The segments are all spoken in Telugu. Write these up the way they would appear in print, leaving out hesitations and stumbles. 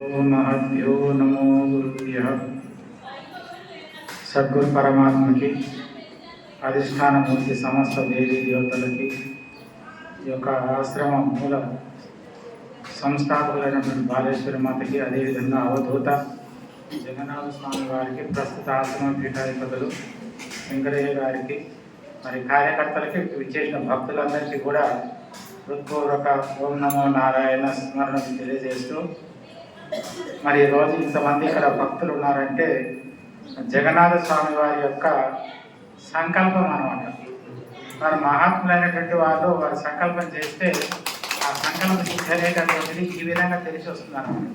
महद्यो नमो गुरुभ्यः। सद्गुरु परमात्म की अधिष्ठान मूर्ति समस्त देवी देवतलकी आश्रम मूल संस्थापकुलैनటువంటి బాలేశ్వరి మాతకి అదేవిధంగా అవధూత జగన్నాథ స్వామి వారికి ప్రస్తుత ఆశ్రమ పీఠాధిపతులు వెంకటయ్య గారికి మరి కార్యకర్తలకి విచ్చేసిన భక్తులందరికీ కూడా హృత్పూర్వక ఓం నమో నారాయణ స్మరణం తెలియజేస్తూ మరి ఈరోజు ఇంతమంది ఇక్కడ భక్తులు ఉన్నారంటే జగన్నాథ స్వామి వారి యొక్క సంకల్పం అన్నమాట. వారు మహాత్ములైనటువంటి వాళ్ళు వారి సంకల్పం చేస్తే ఆ సంకల్ప సిద్ధి అనేటటువంటిది ఈ విధంగా తెలిసి వస్తుంది అన్నమాట.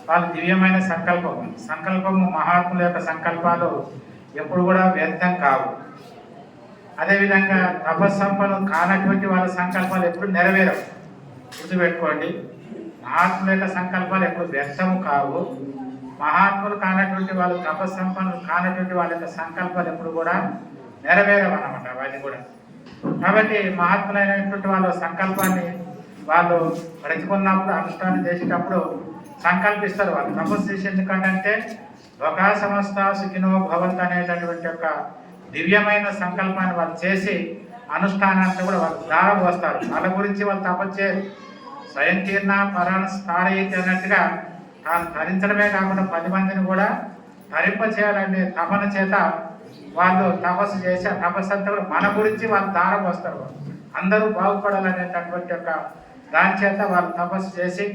వాళ్ళు దివ్యమైన సంకల్పము మహాత్ముల యొక్క సంకల్పాలు ఎప్పుడు కూడా వ్యర్థం కావు. అదేవిధంగా తపస్సంపన్నులు కానటువంటి వాళ్ళ సంకల్పాలు ఎప్పుడు నెరవేరవు. గుర్తుపెట్టుకోండి, మహాత్ముల యొక్క సంకల్పాలు ఎప్పుడు వ్యర్థము కావు. మహాత్ములు కానటువంటి వాళ్ళు తపస్సంపన్నులు కానటువంటి వాళ్ళ యొక్క సంకల్పాలు ఎప్పుడు కూడా నెరవేరవన్నమాట. అవన్నీ కూడా కాబట్టి మహాత్ములైనటువంటి వాళ్ళ సంకల్పాన్ని వాళ్ళు పడుచుకున్నప్పుడు అనుష్ఠానం చేసేటప్పుడు సంకల్పిస్తారు. వాళ్ళు తపస్సు చేసి ఎందుకంటే ఒక సమస్త సుఖినో భవంతు అనేటటువంటి యొక్క దివ్యమైన సంకల్పాన్ని వాళ్ళు చేసి అనుష్ఠానాన్ని కూడా వాళ్ళు దారం వస్తారు. వాళ్ళ గురించి వాళ్ళు తపస్సు స్వయం తీర్ణ పరాణ స్థారయితే అన్నట్టుగా తాను ధరించడమే కాకుండా 10 మందిని కూడా ధరింప చేయాలనే తపన చేత వాళ్ళు తపస్సు చేసి ఆ తపస్సు అంతా కూడా మన గురించి వాళ్ళు దారం వస్తారు. అందరూ బాగుపడాలనేటటువంటి యొక్క దాని చేత వాళ్ళు తపస్సు చేసి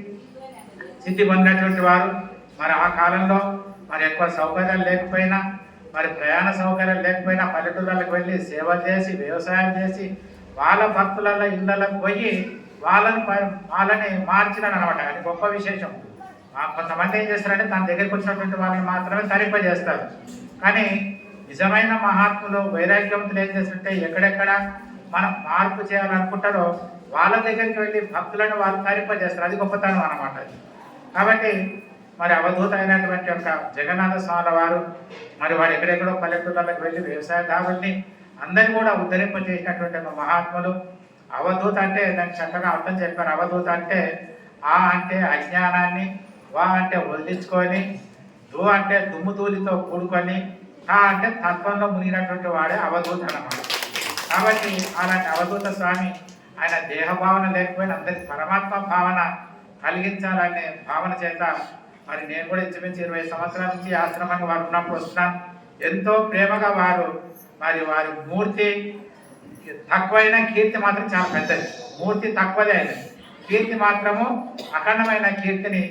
సిద్ధి పొందినటువంటి వారు. మరి ఆ కాలంలో మరి ఎక్కువ సౌకర్యాలు లేకపోయినా, మరి ప్రయాణ సౌకర్యాలు లేకపోయినా పల్లెటూళ్ళకి వెళ్ళి సేవ చేసి వ్యవసాయం చేసి వాళ్ళ భక్తులలో ఇళ్ళకి పోయి వాళ్ళని మార్చినాడు అనమాట. అది గొప్ప విశేషం. కొంతమంది ఏం చేస్తారంటే తన దగ్గరికి వచ్చినటువంటి వాళ్ళని మాత్రమే తరింపజేస్తారు. కానీ నిజమైన మహాత్ములు వైరాగ్యవంతులు ఏం చేస్తుంటే ఎక్కడెక్కడ మనం మార్పు చేయాలనుకుంటారో వాళ్ళ దగ్గరికి వెళ్ళి భక్తులను వాళ్ళు తరింపజేస్తారు. అది గొప్పతనం అన్నమాట. కాబట్టి మరి అవధూత అయినటువంటి యొక్క జగన్నాథ స్వామి వారు మరి వాడు ఎక్కడెక్కడో పల్లెటూళ్ళకి వెళ్ళి వ్యవసాయదారుల్ని అందరినీ కూడా ఉద్ధరింపజేసినటువంటి మహాత్ములు. అవధూత అంటే దాన్ని చక్కగా అర్థం చెప్పారు. అవధూత అంటే ఆ అంటే అజ్ఞానాన్ని, వా అంటే వదిలించుకొని, దు అంటే దుమ్ముతూలితో కూడుకొని, తా అంటే తత్వంలో మునిగినటువంటి వాడే అవధూత అన్నమాట. కాబట్టి అలాంటి అవధూత స్వామి ఆయన దేహభావన లేకపోయినా అందరికి పరమాత్మ భావన కలిగించాలనే భావన చేత మరి నేను కూడా ఇంచుమించు 20 సంవత్సరాల నుంచి ఆశ్రమానికి వారు ఉన్నప్పుడు వస్తున్నాను. ఎంతో ప్రేమగా వారు వారి మూర్తి తక్కువైన కీర్తి మాత్రం చాలా పెద్దది. మూర్తి తక్కువదే అయినది, కీర్తి మాత్రము అఖండమైన కీర్తిని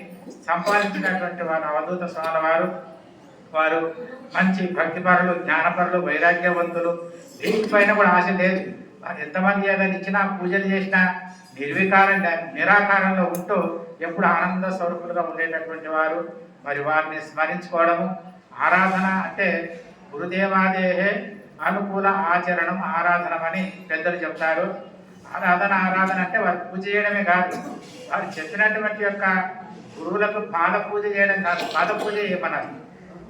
సంపాదించినటువంటి వారు అవధూత స్వామి వారు మంచి భక్తిపరులు, జ్ఞానపరులు, వైరాగ్యవంతులు. దీనిపైన కూడా ఆశ లేదు. వారు ఎంతమంది ఏదైనా ఇచ్చినా పూజలు చేసినా నిరాకారంలో ఉంటూ ఎప్పుడు ఆనంద స్వరూపులుగా ఉండేటటువంటి వారు. మరి వారిని స్మరించుకోవడము ఆరాధన అంటే గురుదేవాదేహే అనుకూల ఆచరణం ఆరాధనం అని పెద్దలు చెప్తారు. ఆరాధన అంటే వారు పూజ చేయడమే కాదు, వారు చెప్పినటువంటి యొక్క గురువులకు పాద పూజ చేయడం కాదు, పాద పూజ చేయమన్నారు.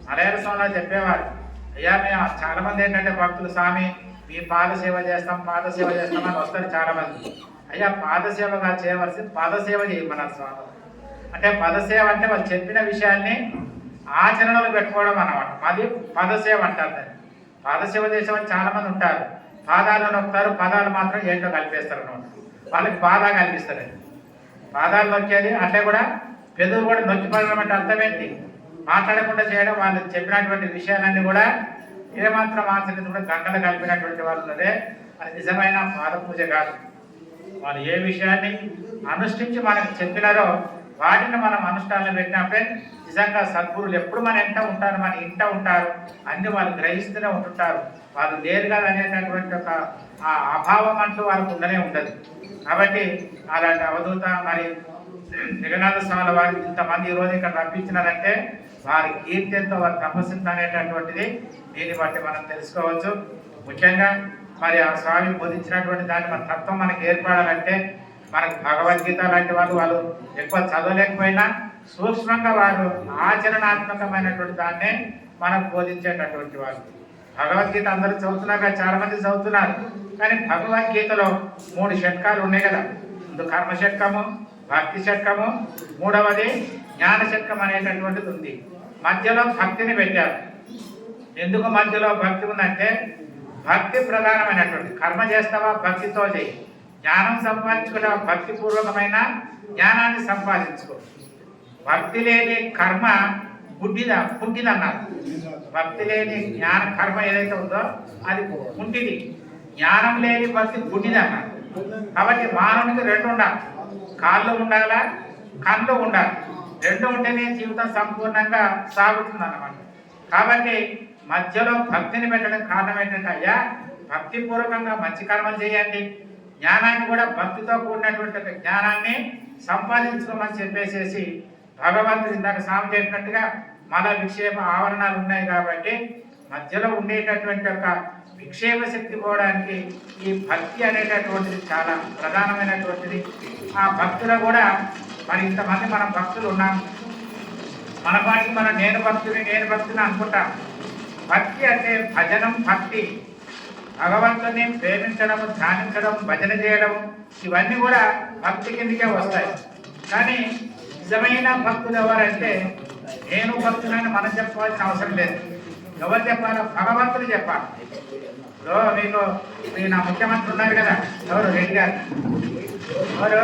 మలయాళ స్వామిలో చెప్పేవారు, అయ్యా మేము చాలామంది ఏంటంటే భక్తులు స్వామి మీ పాదసేవ చేస్తాం అని వస్తారు చాలామంది. అయ్యా పాదసేవగా చేయవలసి పాదసేవ చేయమన్నారు స్వామి. అంటే పదసేవ అంటే వాళ్ళు చెప్పిన విషయాన్ని ఆచరణలో పెట్టుకోవడం అన్నమాట. అది పదసేవ అంటారు. దాన్ని పాదసేవ చేసేవాళ్ళు చాలా మంది ఉంటారు. పాదాలు నొక్కుతారు, పదాలు మాత్రం ఏంటో కలిపేస్తారు అన్నమాట. వాళ్ళకి బాధ కల్పిస్తారు. పాదాలు నొక్కేది అంటే కూడా పెదవులు కూడా నొక్కిపడడం అంటే అర్థమేంటి? మాట్లాడకుండా చేయడం. వాళ్ళు చెప్పినటువంటి విషయాలన్నీ కూడా ఏమాత్రం ఆచరించకుండా గంటలు కలిపినటువంటి వాళ్ళు ఉన్నదే అది నిజమైన పాద పూజ కాదు. వాళ్ళు ఏ విషయాన్ని అనుష్ఠించి మనకు చెప్పినారో వాటిని మనం అనుష్ఠానంలో పెట్టినప్పుడే నిజంగా సద్గురులు ఎప్పుడు మన ఇంట ఉంటారు. అన్ని వాళ్ళు గ్రహిస్తూనే ఉంటుంటారు. వాళ్ళు లేరుగా అనేటటువంటి ఒక ఆ అభావం అంటూ వాళ్ళకు ఉండనే ఉండదు. కాబట్టి అలాంటి అవధూత మరి జగన్నాథ స్వామి వారు ఇంతమంది ఈరోజు ఇక్కడ రప్పించినారంటే వారి కీర్తితో వారి తపస్సు అనేటటువంటిది దీన్ని బట్టి మనం తెలుసుకోవచ్చు. ముఖ్యంగా మరి ఆ స్వామి బోధించినటువంటి దాన్ని మన తత్వం మనకి ఏర్పడాలంటే మనకు భగవద్గీత లాంటి వాళ్ళు ఎక్కువ చదవలేకపోయినా సూక్ష్మంగా వారు ఆచరణాత్మకమైనటువంటి దాన్నే మనకు బోధించేటటువంటి వారు. భగవద్గీత అందరూ చదువుతున్నారు, చాలా మంది చదువుతున్నారు. కానీ భగవద్గీతలో 3 షట్కాలు ఉన్నాయి కదా. ముందు కర్మ షట్కము, భక్తి షట్కము, మూడవది జ్ఞానచక్రం అనేటటువంటిది ఉంది. మధ్యలో భక్తిని పెట్టారు. ఎందుకు మధ్యలో భక్తి ఉందంటే భక్తి ప్రధానమైనటువంటి కర్మ చేస్తావా భక్తితో చేయి, జ్ఞానం సంపాదించుకుంటా భక్తిపూర్వకమైన జ్ఞానాన్ని సంపాదించుకో. భక్తి లేని కర్మ పుట్టిదన్నారు. భక్తి లేని జ్ఞాన కర్మ ఏదైతే ఉందో అది పుట్టిది, జ్ఞానం లేని భక్తి పుట్టిదన్నారు. కాబట్టి మానవునికి రెండు ఉండాలి, కాళ్ళు ఉండాలా కళ్ళు ఉండాలి, రెండు ఉంటేనే జీవితం సంపూర్ణంగా సాగుతుంది అన్నమాట. కాబట్టి మధ్యలో భక్తిని పెట్టడం కారణం ఏంటంటే అయ్యా భక్తిపూర్వకంగా మంచి కర్మలు చేయండి, జ్ఞానాన్ని కూడా భక్తితో కూడినటువంటి జ్ఞానాన్ని సంపాదించుకోమని చెప్పేసేసి భగవంతుడు ఇందాక స్వామి చెప్పినట్టుగా మల విక్షేప ఆవరణాలు ఉన్నాయి. కాబట్టి మధ్యలో ఉండేటటువంటి ఒక విక్షేప శక్తి పోవడానికి ఈ భక్తి అనేటటువంటిది చాలా ప్రధానమైనటువంటిది. ఆ భక్తులు కూడా మరి ఇంతమంది మనం భక్తులు ఉన్నాం, మన పాటికి మనం నేను భక్తుని అనుకుంటాం. భక్తి అంటే భజనం, భక్తి భగవంతుని ప్రేమించడం, ధ్యానించడం, భజన చేయడం ఇవన్నీ కూడా భక్తి కిందకే వస్తాయి. కానీ నిజమైన భక్తులు ఎవరంటే నేను భక్తులని మనం చెప్పుకోవాల్సిన అవసరం లేదు. ఎవరు చెప్పాలో భగవంతుడు చెప్పాలి. మీకు నా ముఖ్యమంత్రి ఉన్నారు కదా, ఎవరు రెడ్డి గారు, ఎవరు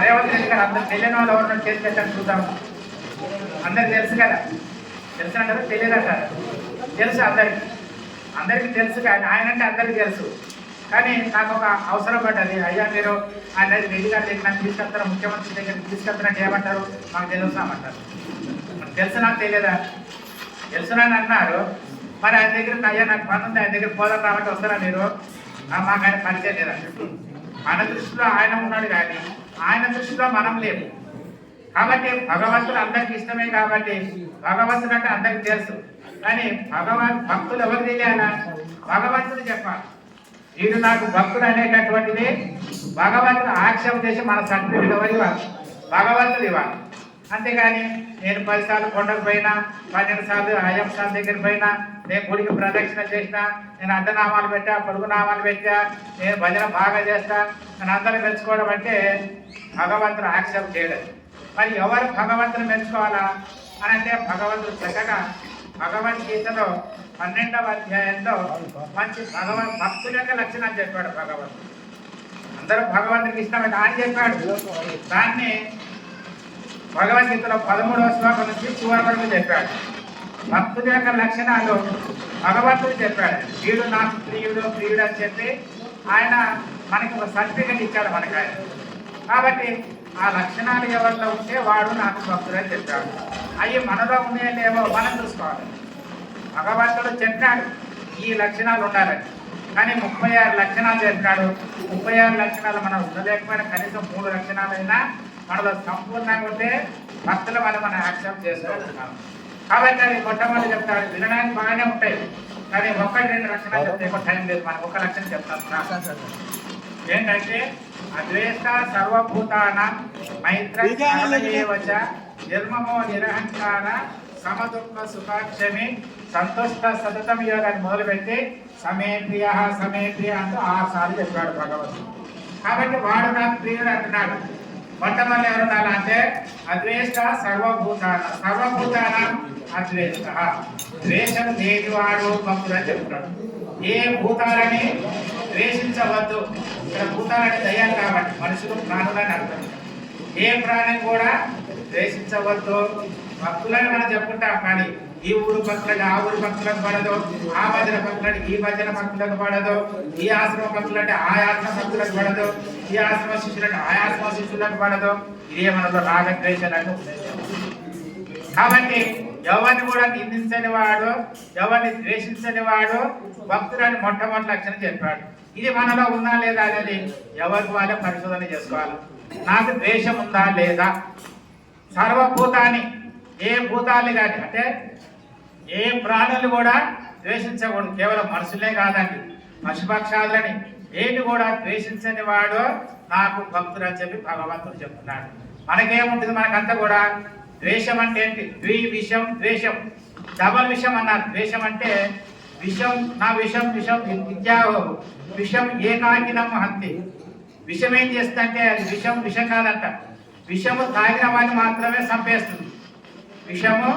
రేవంత్ రెడ్డి గారు. అందరు తెలియని వాళ్ళు ఎవరు చేసి పెట్టారు చూద్దాం. అందరికి తెలుసు కదా, తెలుసు అంటారు తెలియదంటారు, తెలుసు అందరికీ తెలుసు. కానీ ఆయన అంటే అందరికీ తెలుసు. కానీ నాకు ఒక అవసరం పడ్డది, అయ్యా మీరు ఆయన రెడ్డి గారి దగ్గర నన్ను తీసుకెళ్తారు, ముఖ్యమంత్రి దగ్గర తీసుకెళ్తారంటే ఏమంటారు, మాకు తెలుసామంటారు. తెలుసు నాకు తెలియదా, తెలుసునని అన్నారు. మరి ఆయన దగ్గర అయ్యా నాకు పని ఉంది, ఆయన దగ్గర పోదాం రామంటే వస్తారా మీరు, మాకు ఆయన పరిచయం లేదంటే. మన దృష్టిలో ఆయన ఉన్నాడు కానీ ఆయన దృష్టిలో మనం లేము. కాబట్టి భగవంతుడు అందరికి ఇష్టమే. కాబట్టి భగవంతుడు అంటే అందరికి తెలుసు. కానీ భక్తులు ఎవరు తెలియాలా, భగవంతుడు చెప్పాలి. వీడు నాకు భక్తుడు అనేటటువంటిది భగవంతుడు ఆక్షేపం చేసి మన సర్టిఫికెట్ ఎవరు ఇవ్వాలి, భగవంతుడు ఇవ్వాలి. అంతేగాని నేను 10 సార్లు కొండకు పోయినా, 12 సార్లు అయ్యప్ప స్వామి దగ్గరికి పోయినా, నేను గుడికి ప్రదక్షిణ చేసినా, నేను అడ్డనామాలు పెట్టా, పొడుగు నామాలు పెట్టా, నేను భజన బాగా చేస్తా, నేను అందరూ మెచ్చుకోవడం అంటే భగవంతుడు ఆక్షేపం చేయలేదు. మరి ఎవరు భగవంతుని మెచ్చుకోవాలా అని అంటే భగవంతుడు చక్కగా భగవద్గీతలో 12వ అధ్యాయంలో మంచి భక్తుల యొక్క లక్షణాలు చెప్పాడు భగవంతుడు. అందరూ భగవంతుడికి ఇష్టమైన ఆయన చెప్పాడు. దాన్ని భగవద్గీతలో 13వ శ్లోకం నుంచి చివరి వరకు చెప్పాడు. భక్తుల యొక్క లక్షణాలు భగవంతుడు చెప్పాడు. వీడు నాకు ప్రియుడు అని చెప్పి ఆయన మనకి ఒక సర్టిఫికెట్ ఇచ్చాడు మనకి ఆయన. కాబట్టి ఆ లక్షణాలు ఎవరిలో ఉంటే వాడు నాకు భక్తుడు అని చెప్పాడు. అవి మనలో ఉన్నాయో మనం చూసుకోవాలి. భగవంతుడు చెప్పాడు ఈ లక్షణాలు ఉండాలని, కానీ 36 లక్షణాలు చెప్పాడు. 36 లక్షణాలు మనం ఉండలేకపోయినా కనీసం 3 లక్షణాలైనా మనలో సంపూర్ణంగా ఉంటే భక్తులు మనం యాక్సెప్ట్ చేసుకోవాలన్నాం. కాబట్టి అది మొట్టమొదటి చెప్తాడు. వినడానికి బాగానే ఉంటాయి, కానీ 1-2 లక్షణాలు చెప్తే టైం లేదు. మనం ఒక లక్షణం చెప్తాం ఏంటంటే అద్వేష్ట సర్వభూతాన మైత్రవచ నిర్మమో నిరహంకార సమదుఃఖ సుఖాక్షమి సంతుష్ట సతతం యోగాన్ని మొదలుపెట్టి సమే ప్రియ అంటూ 6 సార్లు చెప్పాడు భగవంతుడు. కాబట్టి వాడు నాకు ప్రియుడు అంటున్నాడు. మొట్టమొదటి ఎవరు అంటే అద్వేష్ట సర్వభూతాన అద్వేష్ట, ద్వేషం లేనివాడు భక్తుడు అని చెప్తున్నాడు. ఏ భూతాలని ద్వేషించవద్దు. ఇక్కడ భూతాలని దయ్యాలు కాబట్టి మనుషులు ప్రాణులని అర్థం. ఏ ప్రాణిని కూడా ద్వేషించవద్దు. భక్తులని మనం చెప్పుకుంటాం, కానీ ఈ ఊరు భక్తులకు ఆ ఊరు భక్తులకు పడదు, ఆ భజన భక్తులకు ఈ భజన భక్తులకు పడదు, ఈ ఆశ్రమ భక్తులంటే ఆ ఆశ్రమ భక్తులకు పడదు, ఈ ఆశ్రమ శిష్యులంటే ఆ ఆశ్రమ శిష్యులకు పడదు. ఇదే మనలో రాగద్వేషాలను. కాబట్టి ఎవరిని కూడా నిందించని వాడు, ఎవరిని ద్వేషించని వాడు భక్తులని మొట్టమొదటి లక్షణం చెప్పాడు. ఇది మనలో ఉందా లేదా అనేది ఎవరికి వాళ్ళే పరిశోధన చేసుకోవాలి. నాకు ద్వేషం ఉందా లేదా. సర్వభూతాన్ని, ఏ భూతాన్ని కానీ అంటే ఏ ప్రాణులు కూడా ద్వేషించకూడదు. కేవలం మనుషులే కాదండి, పశుపక్షాలని ఏంటి కూడా ద్వేషించని వాడు నాకు భక్తుడు అని చెప్పి భగవంతుడు చెప్తున్నాడు. మనకేముంటుంది, మనకంతా కూడా ద్వేషం అంటే ఏంటి, విషం ద్వేషం, డబల్ విషం అన్నారు. ద్వేషం అంటే విషం, నా విషం విద్యాహో విషం ఏకాకినం హంతి. విషం ఏం చేస్తుందంటే అది విషం కాదంట, విషము తాగిన వాడిని మాత్రమే చంపేస్తుంది. విషము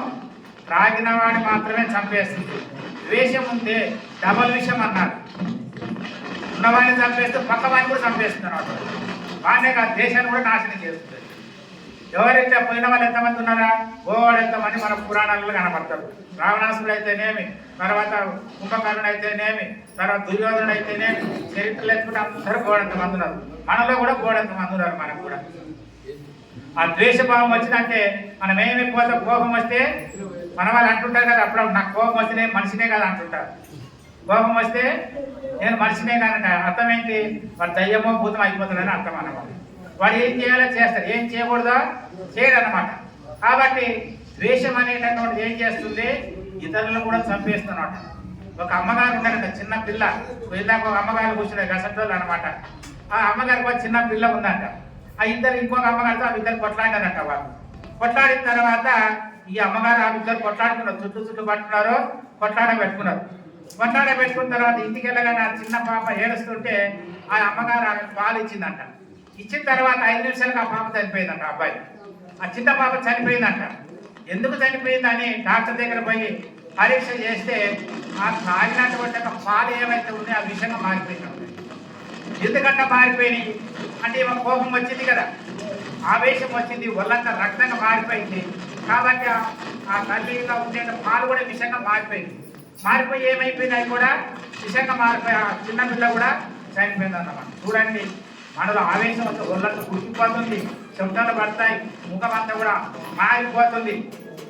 త్రాగిన వాడిని మాత్రమే చంపేస్తుంది. ద్వేషం ఉంటే డబల్ విషం అన్నారు. ఉన్నవాడిని చంపేస్తూ పక్క వాడిని కూడా చంపేస్తున్నారు. వాడినే కాదు, దేశాన్ని కూడా నాశనం చేస్తుంది. ఎవరైతే పోయిన వాళ్ళు ఎంతమంది ఉన్నారా? గోవాడు ఎంతమంది మన పురాణాలలో కనపడతారు. రావణాసుడు అయితేనేమి, తర్వాత కుంభకర్ణుడు అయితేనేమి, తర్వాత దుర్యోధనుడు అయితేనేమి, చరిత్రలు ఎత్తుకుంటే అందరూ గోడంత మంది ఉన్నారు. మనలో కూడా గోడంత మంది ఉన్నారు. మనకు కూడా ఆ ద్వేషభావం వచ్చిందంటే మనం ఏమి పోతే కోపం వస్తే మన వాళ్ళు అంటుంటారు కదా, అప్పుడు నాకు కోపం వస్తే నేను మనిషినే కదా అంటుంటారు. కోపం వస్తే నేను మనిషినే కాదంట. అర్థం ఏంటి? వాడు దయ్యమో భూతం అయిపోతుందని అర్థం అన్నమాట. వాడు ఏం చేయాలో చేస్తాడు, ఏం చేయకూడదో చేయడు అన్నమాట. కాబట్టి ద్వేషం అనేటటువంటి ఏం చేస్తుంది? ఇతరులను కూడా చంపేస్తున్నమాట. ఒక అమ్మగారు ఉన్నారంట, చిన్న పిల్ల. ఇందాక ఒక అమ్మగారు కూర్చున్నారు గసంటోళ్ళు అనమాట. ఆ అమ్మగారికి ఒక చిన్న పిల్ల ఉందంట. ఆ ఇద్దరు ఇంకొక అమ్మగారితో ఆ ఇద్దరు కొట్లాడారంట. వాళ్ళు కొట్లాడిన తర్వాత ఈ అమ్మగారు ఆ ఇద్దరు కొట్లాడుకున్నారు, చుట్టూ పట్టుకున్నారు, కొట్లాడ పెట్టుకున్న తర్వాత ఇంటికి వెళ్ళగానే ఆ చిన్న పాప ఏడుస్తుంటే ఆ అమ్మగారు ఆమె పాలు ఇచ్చిందంట. ఇచ్చిన తర్వాత 5 నిమిషాలకు ఆ పాప చనిపోయిందంట. అబ్బాయి ఆ చిన్న పాప చనిపోయిందంట. ఎందుకు చనిపోయిందని డాక్టర్ దగ్గర పోయి పరీక్ష చేస్తే ఆ తాగినటువంటి పాలు ఏమైతే ఉన్నాయో ఆ విషయంగా మారిపోయిందంట. ఎందుకంటే మారిపోయినాయి అంటే ఈమె కోపం వచ్చింది కదా, ఆవేశం వచ్చింది, ఒళ్ళంతా రక్తంగా మారిపోయింది. కాబట్టి ఆ తల్లిగా ఉండే పాలు కూడా విషంగా మారిపోయి ఏమైపోయింది? అది కూడా విషంగా మారిపోయి ఆ చిన్న పిల్ల కూడా చనిపోయింది అన్నమాట. చూడండి, మనలో ఆవేశం వస్తే ఒళ్ళంతా కురికిపోతుంది, చెమటలు పడతాయి, ముఖం అంతా కూడా మారిపోతుంది.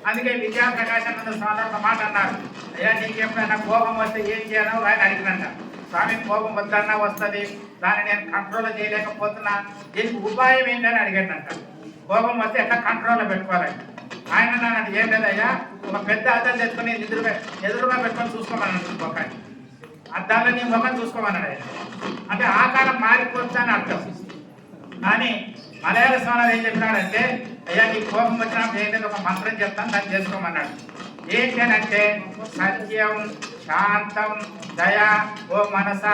అందుకే విద్యా ప్రకాశానంద స్వామి ఒక మాట అన్నారు, అయ్యా నీకు ఎప్పుడైనా కోపం వస్తే ఏం చేయాలో ఆయన అడిగినంట. స్వామి కోపం వద్దన్నా వస్తుంది, దాన్ని నేను కంట్రోల్ చేయలేకపోతున్నా, దీనికి ఉపాయం ఏంటని అడిగాడంట. కోపం వస్తే ఎట్లా కంట్రోల్లో పెట్టుకోవాలండి. ఆయన నాన్న ఏం లేదయ్యా, ఒక పెద్ద అద్దం తెచ్చుకొని ఎదురుగా పెట్టుకొని చూసుకోమన్నాడు. ముఖాన్ని అద్దాల్లో నీ ముఖం చూసుకోమన్నాడు ఆయన. అంటే ఆకారం మారిపోతుందని అర్థం. కానీ మలయాళ స్వామి ఏం చెప్పినాడంటే, అయ్యా నీకు కోపం వచ్చినప్పుడు ఏంటంటే ఒక మంత్రం చెప్తాను, దాన్ని చేసుకోమన్నాడు. ఏంటి అని అంటే సత్యం శాంతం దయ, ఓ మనస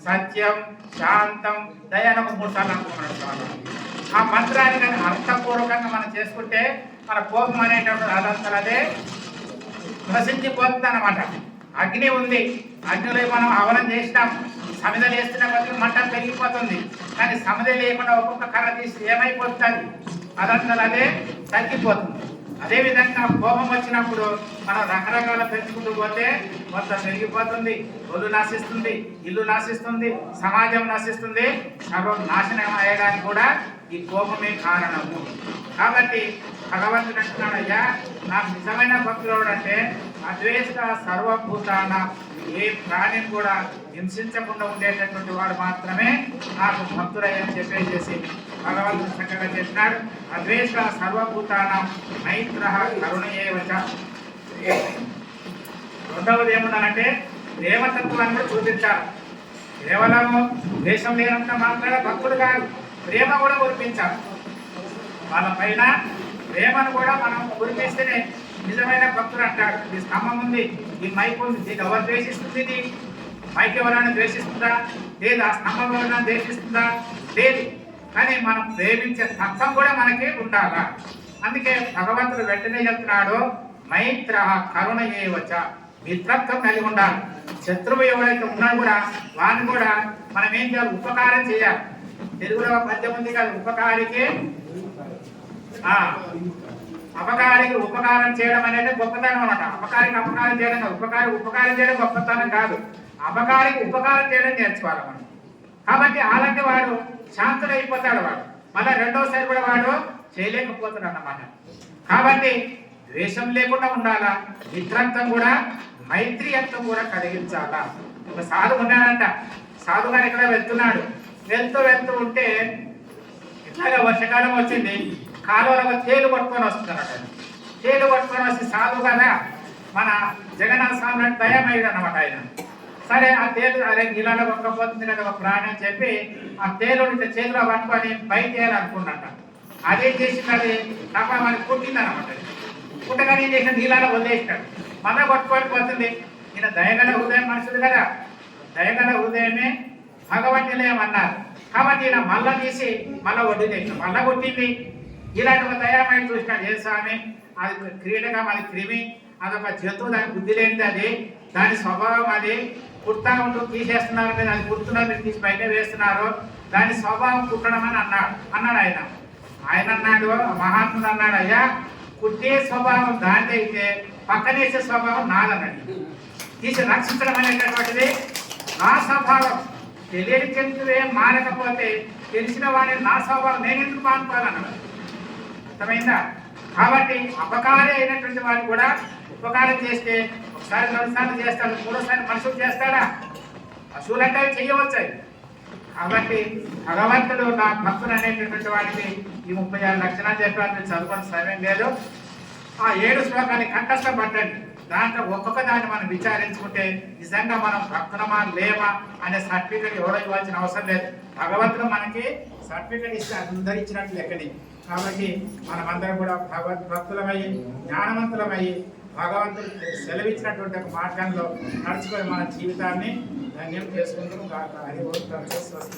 సత్యం శాంతం దయ అని ఒక 3 సార్లు అనుకున్నాడు స్వామి. ఆ మంత్రాన్ని కానీ అర్థపూర్వకంగా మనం చేసుకుంటే మన కోపం అనేటప్పుడు అదంతా అదే నశించిపోతుంది అన్నమాట. అగ్ని ఉంది, అగ్నిలో మనం హవనం చేసినాం, సమిధలు వేస్తున్న బదులు మంట పెరిగిపోతుంది. కానీ సమిధ లేకుండా ఒక్కొక్క కర్ర తీసి ఏమైపోతుంది? అదంతా అదే తగ్గిపోతుంది. అదేవిధంగా కోపం వచ్చినప్పుడు మనం రకరకాల పెంచుకుంటూ పోతే మొత్తం పెరిగిపోతుంది, ఒళ్ళు నాశిస్తుంది, ఇల్లు నాశిస్తుంది, సమాజం నశిస్తుంది, సర్వం నాశనం అయ్యడానికి కూడా ఈ కోపమే కారణము. కాబట్టి భగవంతుడు అంటున్నాడు, అయ్యా నాకు నిజమైన భక్తుడు అంటే అద్వేష సర్వభూతాన, ఏ ప్రాణిని కూడా హింసించకుండా ఉండేటటువంటి వాడు మాత్రమే నాకు భక్తుడయ్యని చెప్పేసి భగవంతుడు చక్కగా చెప్పినాడు. అద్వేష సర్వభూతాన మైత్ర కరుణయేవచ. రెండవది ఏముండాలంటే ప్రేమతత్వాన్ని కూడా చూపించాలి. కేవలము ద్వేషం లేనంత మాత్రమే భక్తుడు కాదు, ప్రేమ కూడా కురిపించాలి. వాళ్ళ పైన ప్రేమను కూడా మనం కురిపిస్తేనే నిజమైన భక్తుడు అంటాడు. ఈ స్తంభం ఉంది, ఈ మైక్ ఉంది, దీన్ని ఎవరు ద్వేషిస్తుంది? ఇది మైక్ ఎవరైనా ద్వేషిస్తుందా? లేదు. ఆ స్తంభం ఎవరైనా ద్వేషిస్తుందా? లేదు. కానీ మనం ప్రేమించే తత్వం కూడా మనకి ఉండాలా. అందుకే భగవంతుడు వెంటనే చెప్తున్నాడు, మైత్ర కరుణయేవచ, మిత్రత్వం కలిగి ఉండాలి. శత్రువు ఎవరైతే ఉన్నాడు కూడా వాడిని కూడా మనం ఏం చేయాలి? ఉపకారం చేయాలి. తెలుగులో పద్యం ఉంది కదా, ఉపకారికి అపకారికి ఉపకారం చేయడం అనేది గొప్పతనం అన్నమాట. అపకారికి అపకారం చేయడం కాదు, ఉపకారం చేయడం గొప్పతనం కాదు, అపకారికి ఉపకారం చేయడం నేర్చుకోవాలి మనం. కాబట్టి అలాంటి వాడు శాంతుడైపోతాడు. వాడు మళ్ళీ రెండోసారి కూడా వాడు చేయలేకపోతాడు అన్నమాట. కాబట్టి ద్వేషం లేకుండా ఉండాలా, మిత్రత్వం కూడా మైత్రియత్వం కూడా కలిగించాలా. ఒక సాధువు ఉన్నాడంట. సాధువు గారు ఇక్కడ వెళ్తున్నాడు. వెళ్తూ ఉంటే ఇట్లాగా వర్షాకాలం వచ్చింది. కాలువలో తేలు పట్టుకొని వస్తున్నారట. తేలు పట్టుకొని వస్తే సాధువు కదా మన జగన్నాథ స్వామి దయమయ్యాడు అన్నమాట ఆయన. సరే ఆ తేలు అరే నీళ్ళలో కొట్టకపోతుంది కదా ఒక ప్రాణి అని చెప్పి ఆ తేలు చేతిలో పట్టుకొని బయట వేయాలనుకున్నట్ట. అదే చేసింది, అది తప్ప మనకి కుట్టిందనమాట. కుట్టగానే ఏం చేసిన నీళ్ళలో వదిలేసినాడు. మళ్ళా కొట్టుకొని పోతుంది. ఈయన దయగల హృదయం మనుషులు కదా, దయగల హృదయమే భగవత్ నిలయం అన్నారు. కాబట్టి ఈయన మళ్ళా తీసి మళ్ళా వడ్డీ తెచ్చిన మళ్ళా కొట్టింది. ఇలాంటి ఒక దయామయం చూసినాడు ఏ స్వామి. అది క్రీడకం, అది క్రిమి, అదొక జంతువు, దాని బుద్ధి లేనిది, అది దాని స్వభావం, అది పుడతా ఉంటూ తీసేస్తున్నారు మీరు, అది పుడుతున్నారు మీరు తీసి బయట వేస్తున్నారు, దాని స్వభావం పుట్టడం అని అన్నాడు ఆయన అన్నాడు, మహాత్ముడు అన్నాడు, అయ్యా పుట్టే స్వభావం దానిది అయితే పక్కనేసే స్వభావం నాదన్నాడు. తీసి రక్షించడం అనేటటువంటిది నా స్వభావం. తెలియని జంతువే మారకపోతే తెలిసిన వాడిని నా స్వభావం నేను ఎందుకు మానుకోవాలన్నాడు. అర్థమైందా? కాబట్టి అపకారి అయినటువంటి వాడు కూడా ఉపకారం చేస్తే ఒకసారి 2 సార్లు చేస్తాడు, 3వ సారి మనుషులు చేస్తాడా? పశువులంటే చేయవచ్చు. కాబట్టి భగవంతుడు నా భక్తులు అనేటటువంటి వాడికి ఈ 36 లక్షణాలు చెప్పాలని చదువుకుని సమయం లేదు. ఆ 7 శ్లోకాన్ని కంఠస్థం పట్టండి. దాంట్లో ఒక్కొక్క దాన్ని మనం విచారించుకుంటే నిజంగా మనం భక్తులమా లేమా అనే సర్టిఫికెట్ ఎవరో ఇవ్వాల్సిన అవసరం లేదు. భగవంతుడు మనకి సర్టిఫికెట్ ఇస్తే అందరూ ఇచ్చినట్లు లెక్కని. కాబట్టి మనమందరం కూడా భక్తులమయ్యి జ్ఞానవంతులమయ్యి భగవంతుడు సెలవిచ్చినటువంటి ఒక మార్గంలో నడుచుకొని మన జీవితాన్ని ధన్యం చేసుకుంటాం. హరి ఓం తత్సత్.